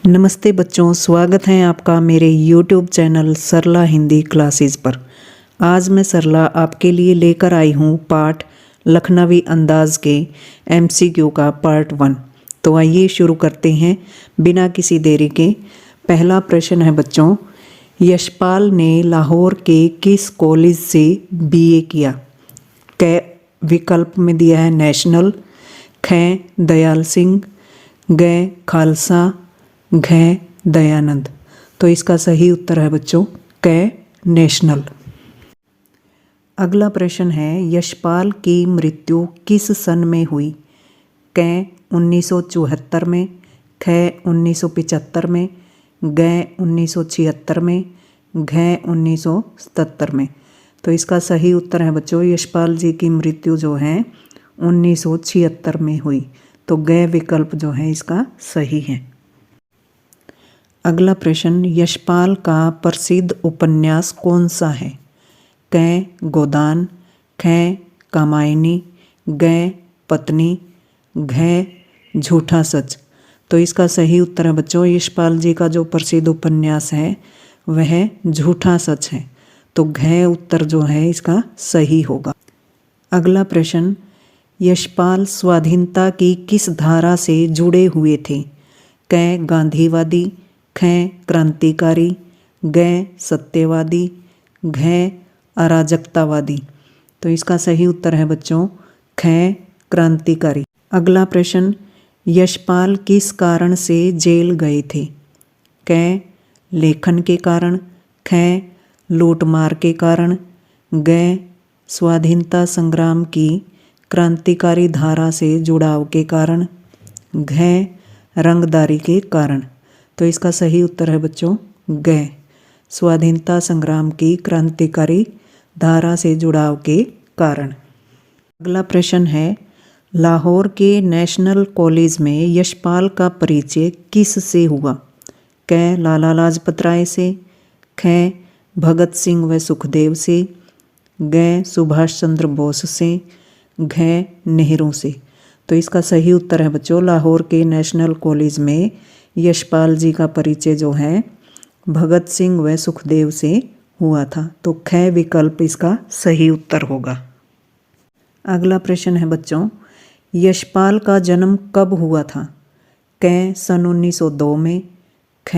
नमस्ते बच्चों, स्वागत है आपका मेरे YouTube चैनल सरला हिंदी क्लासेस पर। आज मैं सरला आपके लिए लेकर आई हूँ पाठ लखनवी अंदाज के MCQ का पार्ट 1। तो आइए शुरू करते हैं बिना किसी देरी के। पहला प्रश्न है बच्चों, यशपाल ने लाहौर के किस कॉलेज से BA किया? क विकल्प में दिया है नेशनल, ख दयाल सिंह, ग खालसा, घ दयानंद। तो इसका सही उत्तर है बच्चों क नेशनल। अगला प्रश्न है, यशपाल की मृत्यु किस सन में हुई? क 1974 में, ख 1975 में, ग 1976 में, घ 1977 में। तो इसका सही उत्तर है बच्चों यशपाल जी की मृत्यु जो है 1976 में हुई। तो ग विकल्प जो है इसका सही है। अगला प्रश्न, यशपाल का प्रसिद्ध उपन्यास कौन सा है? क गोदान, ख कामायनी, ग पत्नी, घ झूठा सच। तो इसका सही उत्तर है बच्चों यशपाल जी का जो प्रसिद्ध उपन्यास है वह झूठा सच है। तो घ उत्तर जो है इसका सही होगा। अगला प्रश्न, यशपाल स्वाधीनता की किस धारा से जुड़े हुए थे? क गांधीवादी, ख क्रांतिकारी, ग सत्यवादी, घ अराजकतावादी। तो इसका सही उत्तर है बच्चों ख क्रांतिकारी। अगला प्रश्न, यशपाल किस कारण से जेल गए थे? क लेखन के कारण, ख लूटमार के कारण, ग स्वाधीनता संग्राम की क्रांतिकारी धारा से जुड़ाव के कारण, घ रंगदारी के कारण। तो इसका सही उत्तर है बच्चों ग स्वाधीनता संग्राम की क्रांतिकारी धारा से जुड़ाव के कारण। अगला प्रश्न है, लाहौर के नेशनल कॉलेज में यशपाल का परिचय किस से हुआ? क लाला लाजपत राय से, ख भगत सिंह व सुखदेव से, ग सुभाष चंद्र बोस से, घ नेहरू से। तो इसका सही उत्तर है बच्चों लाहौर के नेशनल कॉलेज में यशपाल जी का परिचय जो है भगत सिंह व सुखदेव से हुआ था। तो ख विकल्प इसका सही उत्तर होगा। अगला प्रश्न है बच्चों, यशपाल का जन्म कब हुआ था? क सन 1902 में, ख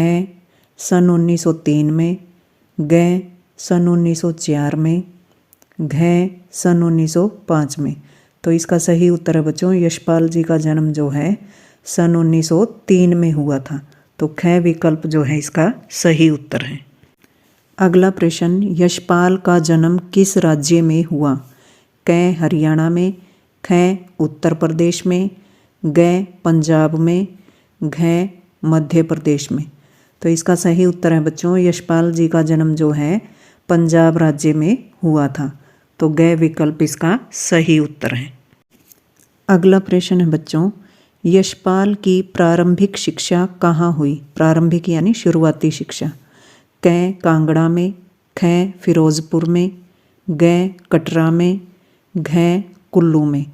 सन 1903 में, ग सन 1904 में, घ सन 1905 में। तो इसका सही उत्तर है बच्चों यशपाल जी का जन्म जो है सन 1903 में हुआ था। तो ख विकल्प जो है इसका सही उत्तर है। अगला प्रश्न, यशपाल का जन्म किस राज्य में हुआ? क हरियाणा में, ख उत्तर प्रदेश में, ग पंजाब में, घ मध्य प्रदेश में। तो इसका सही उत्तर है बच्चों यशपाल जी का जन्म जो है पंजाब राज्य में हुआ था। तो ग विकल्प इसका सही उत्तर है। अगला प्रश्न है बच्चों, यशपाल की प्रारंभिक शिक्षा कहाँ हुई? प्रारंभिक यानी शुरुआती शिक्षा। क कांगड़ा में, ख फिरोजपुर में, ग कटरा में, घ कुल्लू में।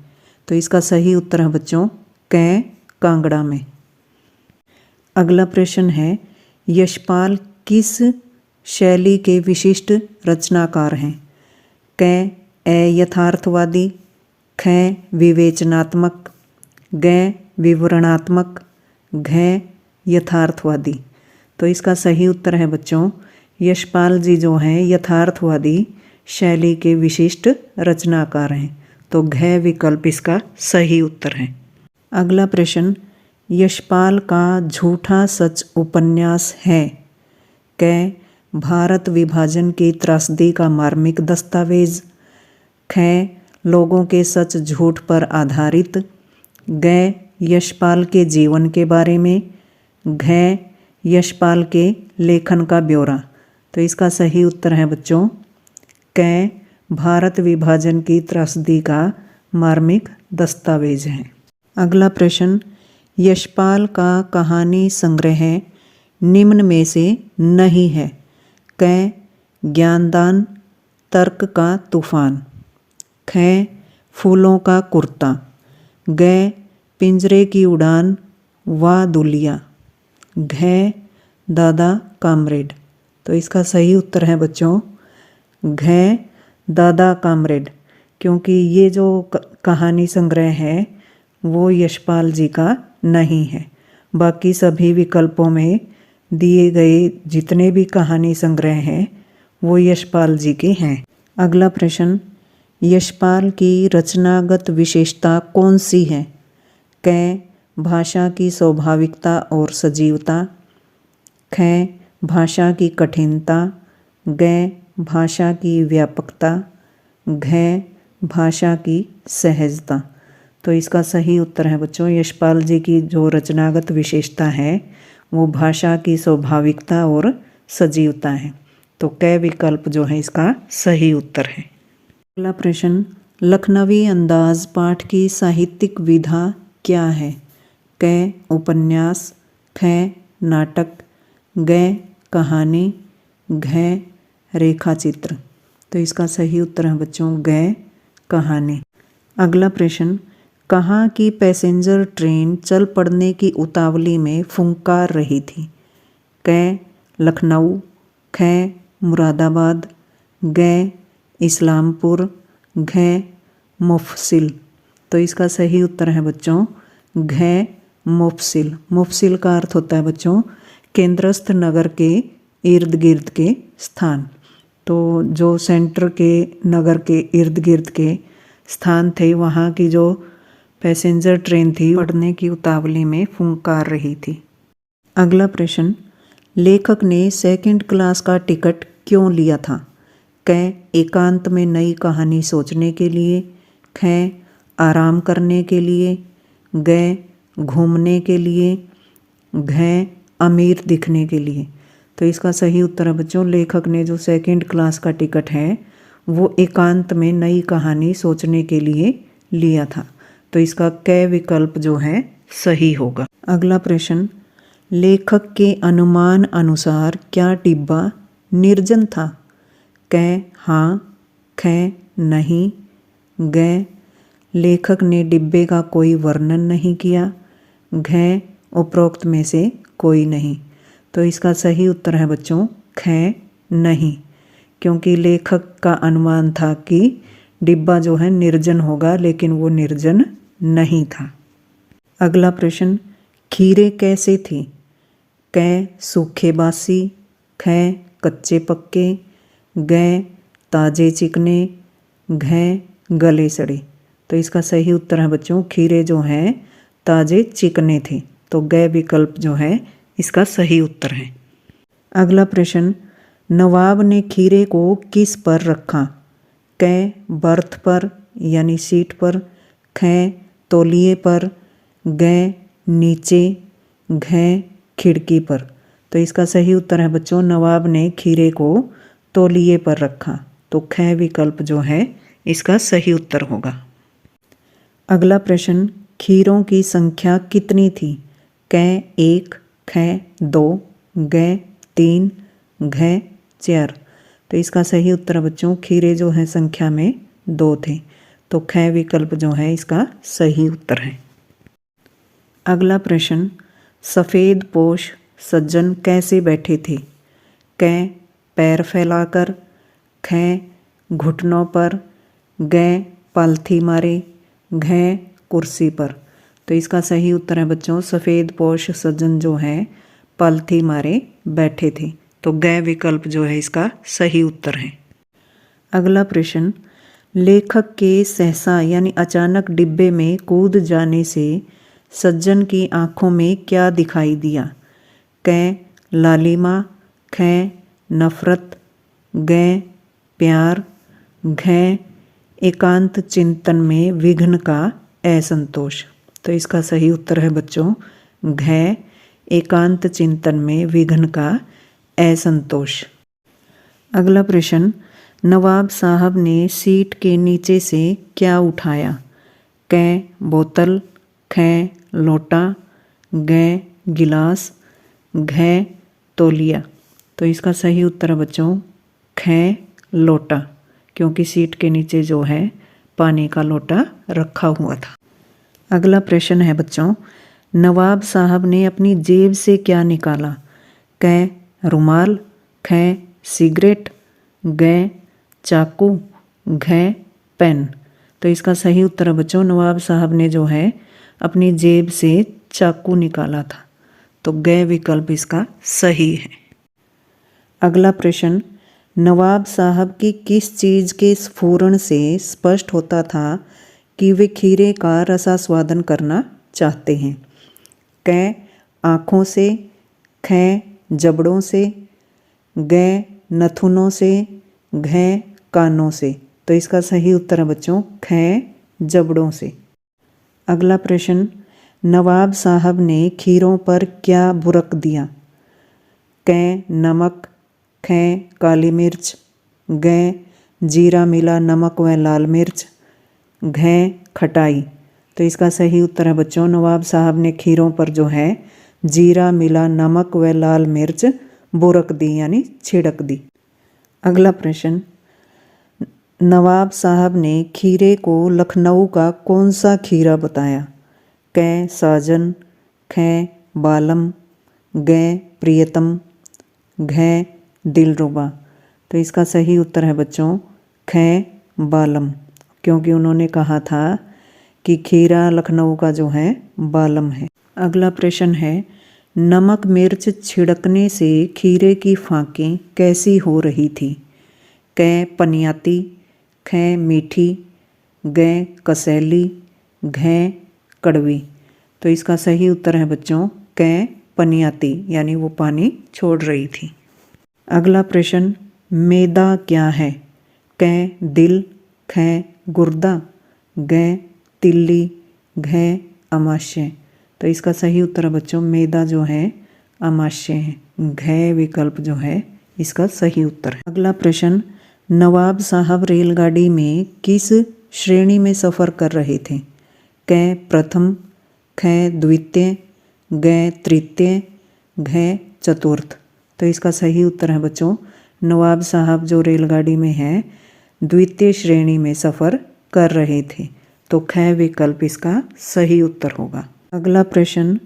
तो इसका सही उत्तर है बच्चों क कांगड़ा में। अगला प्रश्न है, यशपाल किस शैली के विशिष्ट रचनाकार हैं? क यथार्थवादी, ख विवेचनात्मक, ग विवरणात्मक, घ यथार्थवादी। तो इसका सही उत्तर है बच्चों यशपाल जी जो हैं यथार्थवादी शैली के विशिष्ट रचनाकार हैं। तो घ विकल्प इसका सही उत्तर है। अगला प्रश्न, यशपाल का झूठा सच उपन्यास है? क भारत विभाजन की त्रासदी का मार्मिक दस्तावेज, ख लोगों के सच झूठ पर आधारित, ग यशपाल के जीवन के बारे में, घ यशपाल के लेखन का ब्यौरा। तो इसका सही उत्तर है बच्चों क भारत विभाजन की त्रासदी का मार्मिक दस्तावेज है। अगला प्रश्न, यशपाल का कहानी संग्रह निम्न में से नहीं है? क ज्ञानदान, तर्क का तूफान, ख फूलों का कुर्ता, ग पिंजरे की उड़ान व दुलिया, घ दादा कामरेड। तो इसका सही उत्तर है बच्चों घ दादा कामरेड, क्योंकि ये जो कहानी संग्रह है वो यशपाल जी का नहीं है। बाकी सभी विकल्पों में दिए गए जितने भी कहानी संग्रह हैं वो यशपाल जी के हैं। अगला प्रश्न, यशपाल की रचनागत विशेषता कौन सी है? क भाषा की स्वाभाविकता और सजीवता, ख भाषा की कठिनता, ग भाषा की व्यापकता, घ भाषा की सहजता। तो इसका सही उत्तर है बच्चों यशपाल जी की जो रचनागत विशेषता है वो भाषा की स्वाभाविकता और सजीवता है। तो क विकल्प जो है इसका सही उत्तर है। अगला प्रश्न, लखनवी अंदाज पाठ की साहित्यिक विधा क्या है? क उपन्यास, ख नाटक, ग कहानी, घ रेखाचित्र। तो इसका सही उत्तर है बच्चों ग कहानी। अगला प्रश्न, कहाँ की पैसेंजर ट्रेन चल पड़ने की उतावली में फुंकार रही थी? क लखनऊ, ख मुरादाबाद, ग इस्लामपुर, घ मुफसिल। तो इसका सही उत्तर है बच्चों घ मुफसिल। मुफसिल का अर्थ होता है बच्चों केंद्रस्थ नगर के इर्द गिर्द के स्थान। तो जो सेंटर के नगर के इर्द गिर्द के स्थान थे वहाँ की जो पैसेंजर ट्रेन थी पड़ने की उतावली में फुंकार रही थी। अगला प्रश्न, लेखक ने सेकंड क्लास का टिकट क्यों लिया था? क एकांत में नई कहानी सोचने के लिए, ख आराम करने के लिए, ग घूमने के लिए, घ अमीर दिखने के लिए। तो इसका सही उत्तर है बच्चों लेखक ने जो सेकंड क्लास का टिकट है वो एकांत में नई कहानी सोचने के लिए लिया था। तो इसका क विकल्प जो है सही होगा। अगला प्रश्न, लेखक के अनुमान अनुसार क्या डिब्बा निर्जन था? क हाँ, ख नहीं, ग लेखक ने डिब्बे का कोई वर्णन नहीं किया, घ उपरोक्त में से कोई नहीं। तो इसका सही उत्तर है बच्चों ख नहीं, क्योंकि लेखक का अनुमान था कि डिब्बा जो है निर्जन होगा लेकिन वो निर्जन नहीं था। अगला प्रश्न, खीरे कैसे थी? क सूखे बासी, ख कच्चे पक्के, ग ताजे चिकने, घ गले सड़े। तो इसका सही उत्तर है बच्चों खीरे जो हैं ताजे चिकने थे। तो ग विकल्प जो है इसका सही उत्तर है। अगला प्रश्न, नवाब ने खीरे को किस पर रखा? क बर्थ पर यानी सीट पर, ख तौलिए पर, ग नीचे, घ खिड़की पर। तो इसका सही उत्तर है बच्चों नवाब ने खीरे को तौलिए पर रखा। तो ख विकल्प जो है इसका सही उत्तर होगा। अगला प्रश्न, खीरों की संख्या कितनी थी? क 1, ख 2, ग 3, घ 4। तो इसका सही उत्तर बच्चों खीरे जो है संख्या में 2 थे। तो ख विकल्प जो है इसका सही उत्तर है। अगला प्रश्न, सफ़ेद पोश सज्जन कैसे बैठे थे? क पैर फैलाकर, ख घुटनों पर, ग पालथी मारे, घ कुर्सी पर। तो इसका सही उत्तर है बच्चों सफ़ेद पोश सज्जन जो है पालथी मारे बैठे थे। तो ग विकल्प जो है इसका सही उत्तर है। अगला प्रश्न, लेखक के सहसा यानी अचानक डिब्बे में कूद जाने से सज्जन की आंखों में क्या दिखाई दिया? क लालिमा, ख नफरत, ग प्यार, घ एकांत चिंतन में विघ्न का असंतोष। तो इसका सही उत्तर है बच्चों घ एकांत चिंतन में विघ्न का असंतोष। अगला प्रश्न, नवाब साहब ने सीट के नीचे से क्या उठाया? क बोतल, ख लोटा, ग गिलास, घ तौलिया। तो इसका सही उत्तर है बच्चों ख लोटा, क्योंकि सीट के नीचे जो है पानी का लोटा रखा हुआ था। अगला प्रश्न है बच्चों, नवाब साहब ने अपनी जेब से क्या निकाला? क रुमाल, ख सिगरेट, ग चाकू, घ पेन। तो इसका सही उत्तर है बच्चों, नवाब साहब ने जो है अपनी जेब से चाकू निकाला था। तो ग विकल्प इसका सही है। अगला प्रश्न, नवाब साहब की किस चीज़ के स्फुरण से स्पष्ट होता था कि वे खीरे का रसास्वादन करना चाहते हैं? क आँखों से, ख जबड़ों से, ग नथुनों से, घ कानों से। तो इसका सही उत्तर है बच्चों ख जबड़ों से। अगला प्रश्न, नवाब साहब ने खीरों पर क्या बुरक दिया? क नमक, ख काली मिर्च, ग जीरा मिला नमक व लाल मिर्च, घ खटाई। तो इसका सही उत्तर है बच्चों, नवाब साहब ने खीरों पर जो है जीरा मिला नमक व लाल मिर्च बुरक दी यानी छिड़क दी। अगला प्रश्न, नवाब साहब ने खीरे को लखनऊ का कौन सा खीरा बताया? क साजन, ख बालम, ग प्रियतम, घ दिलरुबा। तो इसका सही उत्तर है बच्चों ख बालम, क्योंकि उन्होंने कहा था कि खीरा लखनऊ का जो है बालम है। अगला प्रश्न है, नमक मिर्च छिड़कने से खीरे की फाँकें कैसी हो रही थी? क पनियाती, ख मीठी, ग कसैली, घ कड़वी। तो इसका सही उत्तर है बच्चों क पनियाती, यानी वो पानी छोड़ रही थी। अगला प्रश्न, मैदा क्या है? क दिल, ख गुर्दा, ग तिल्ली, घ अमाशय। तो इसका सही उत्तर है बच्चों मैदा जो है अमाशय है। घ विकल्प जो है इसका सही उत्तर है। अगला प्रश्न, नवाब साहब रेलगाड़ी में किस श्रेणी में सफ़र कर रहे थे? क प्रथम, ख द्वितीय, ग तृतीय, घ चतुर्थ। तो इसका सही उत्तर है बच्चों, नवाब साहब जो रेलगाड़ी में है द्वितीय श्रेणी में सफ़र कर रहे थे। तो ख विकल्प इसका सही उत्तर होगा। अगला प्रश्न,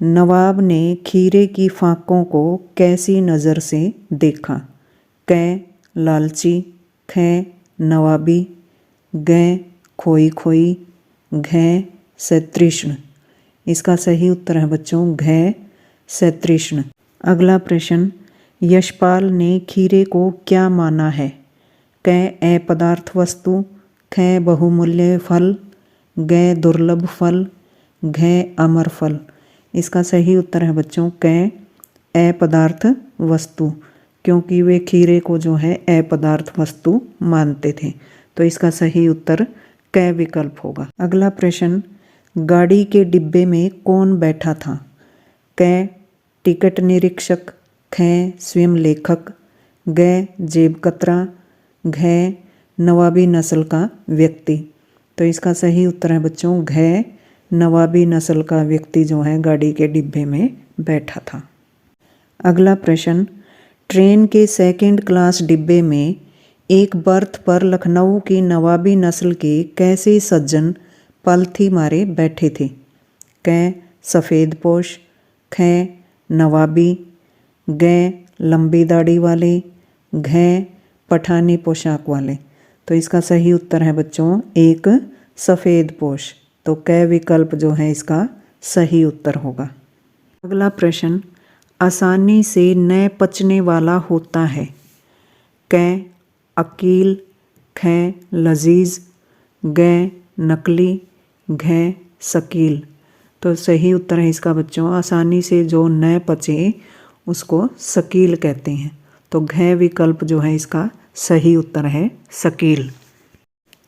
नवाब ने खीरे की फाँकों को कैसी नज़र से देखा? क लालची, ख नवाबी, ग खोई खोई, घ सतृष्ण। इसका सही उत्तर है बच्चों घ सतृष्ण। अगला प्रश्न, यशपाल ने खीरे को क्या माना है? क अपदार्थ वस्तु, ख बहुमूल्य फल, ग दुर्लभ फल, घ अमर फल। इसका सही उत्तर है बच्चों क अपदार्थ वस्तु, क्योंकि वे खीरे को जो है अपदार्थ वस्तु मानते थे। तो इसका सही उत्तर क विकल्प होगा। अगला प्रश्न, गाड़ी के डिब्बे में कौन बैठा था? क टिकट निरीक्षक, ख स्वयं लेखक, ग जेब कतरा, घ नवाबी नस्ल का व्यक्ति। तो इसका सही उत्तर है बच्चों घ नवाबी नस्ल का व्यक्ति जो है गाड़ी के डिब्बे में बैठा था। अगला प्रश्न, ट्रेन के सेकंड क्लास डिब्बे में एक बर्थ पर लखनऊ की नवाबी नस्ल के कैसे सज्जन पलथी मारे बैठे थे? क सफ़ेद पोश, ख नवाबी, ग लंबी दाढ़ी वाले, घ पठानी पोशाक वाले। तो इसका सही उत्तर है बच्चों एक सफ़ेद पोश। तो क विकल्प जो है इसका सही उत्तर होगा। अगला प्रश्न, आसानी से न पचने वाला होता है? क अकील, ख लजीज, ग नकली, घ शकील। तो सही उत्तर है इसका बच्चों आसानी से जो न पचे उसको शकील कहते हैं। तो घ विकल्प जो है इसका सही उत्तर है शकील।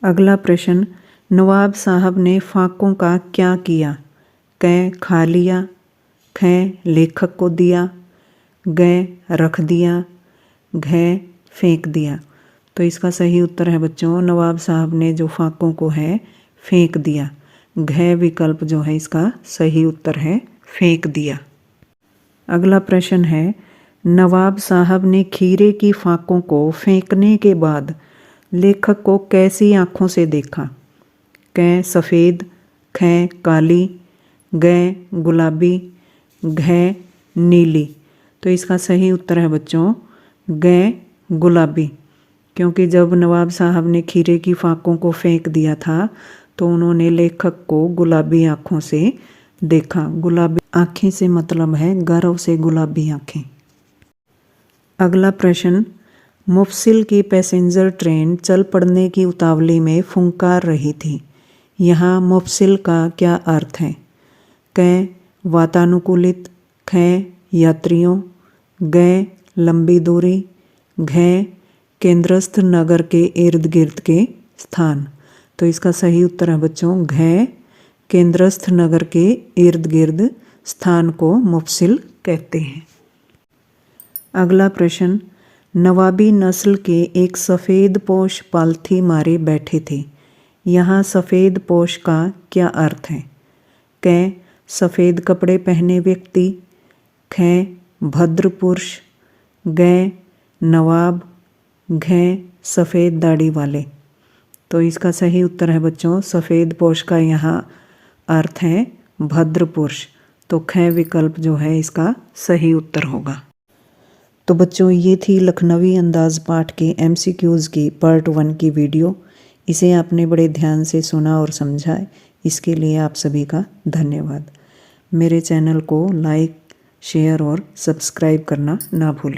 अगला प्रश्न, नवाब साहब ने फाँकों का क्या किया? क खा लिया, ख लेखक को दिया, ग रख दिया, घ फेंक दिया। तो इसका सही उत्तर है बच्चों नवाब साहब ने जो फाँकों को है फेंक दिया। घ विकल्प जो है इसका सही उत्तर है फेंक दिया। अगला प्रश्न है, नवाब साहब ने खीरे की फाँकों को फेंकने के बाद लेखक को कैसी आँखों से देखा? क सफ़ेद, ख काली, ग गुलाबी, घ नीली। तो इसका सही उत्तर है बच्चों ग गुलाबी, क्योंकि जब नवाब साहब ने खीरे की फाकों को फेंक दिया था तो उन्होंने लेखक को गुलाबी आँखों से देखा। गुलाबी आँखें से मतलब है गर्व से गुलाबी आँखें। अगला प्रश्न, मुफस्सिल की पैसेंजर ट्रेन चल पड़ने की उतावली में फुंकार रही थी। यहाँ मुफस्सिल का क्या अर्थ है? क वातानुकूलित, ख यात्रियों, ग लंबी दूरी, घ केंद्रस्थ नगर के इर्द गिर्द के स्थान। तो इसका सही उत्तर है बच्चों घ केंद्रस्थ नगर के इर्द गिर्द स्थान को मुफस्सिल कहते हैं। अगला प्रश्न, नवाबी नस्ल के एक सफ़ेद पोश पालथी मारे बैठे थे। यहाँ सफ़ेद पोश का क्या अर्थ है? क सफ़ेद कपड़े पहने व्यक्ति, ख भद्र पुरुष, ग नवाब, घ सफ़ेद दाढ़ी वाले। तो इसका सही उत्तर है बच्चों सफ़ेद पोश का यहाँ अर्थ है भद्र पुरुष। तो ख विकल्प जो है इसका सही उत्तर होगा। तो बच्चों ये थी लखनवी अंदाज़ पाठ के MCQs की पार्ट 1 की वीडियो। इसे आपने बड़े ध्यान से सुना और समझा, इसके लिए आप सभी का धन्यवाद। मेरे चैनल को लाइक, शेयर और सब्सक्राइब करना ना भूलें।